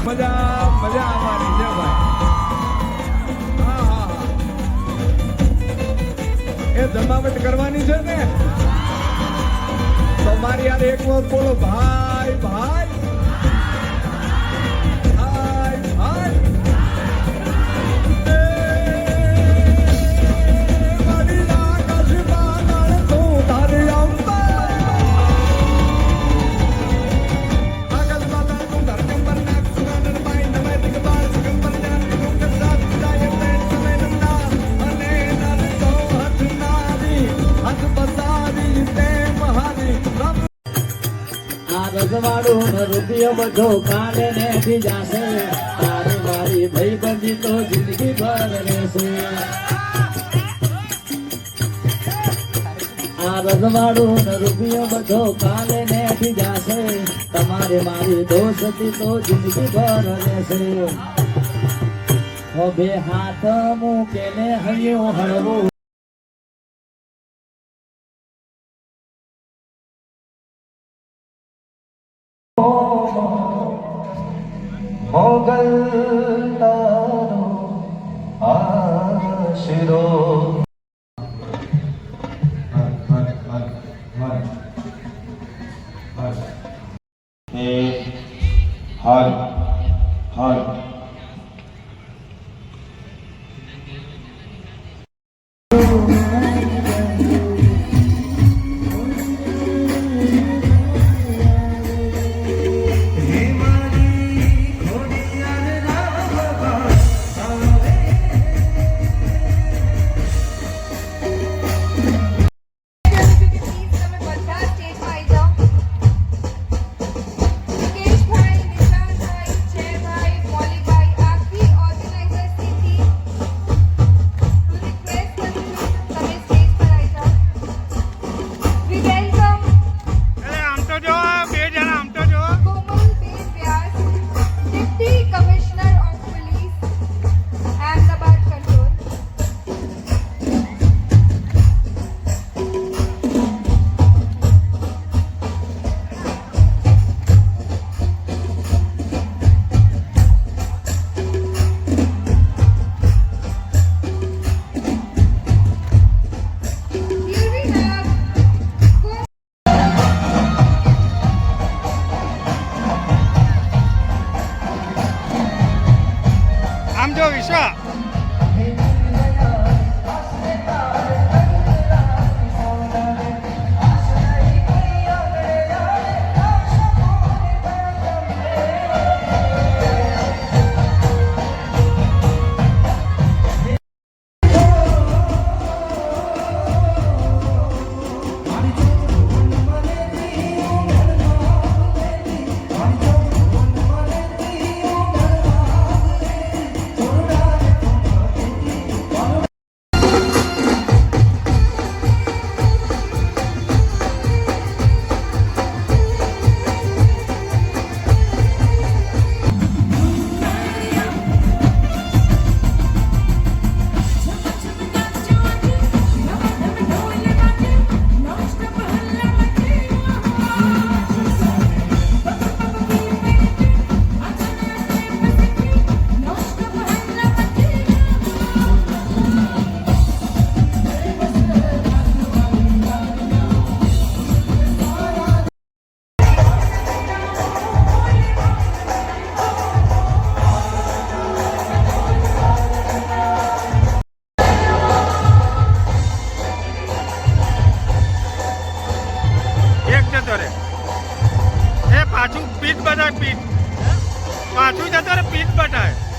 મજા મજા આવવાની છે ભાઈ. હા એ જમાવટ કરવાની છે ને. તમારી યાર એક વખત બોલો ભાઈ ભાઈ ભાઈ ભાઈ. રજવાડું ને રૂપિયો બધો કાલે ને જાશે. તારી મારી ભાઈબંધી તો જિંદગી ભર રહેશે. આ રજવાડું ને રૂપિયો બધો કાલે ને જાશે. તમારે મારી દોસ્તી તો જિંદગી ભર રહેશે. બે હાથ મૂકે ને હૈયું હળવું મોગલ તારો આશરો. હર હર આમ જો વિશ્વા પાછું પીઠ બતાય પીઠ પાછું જતો રે પીઠ બતાય.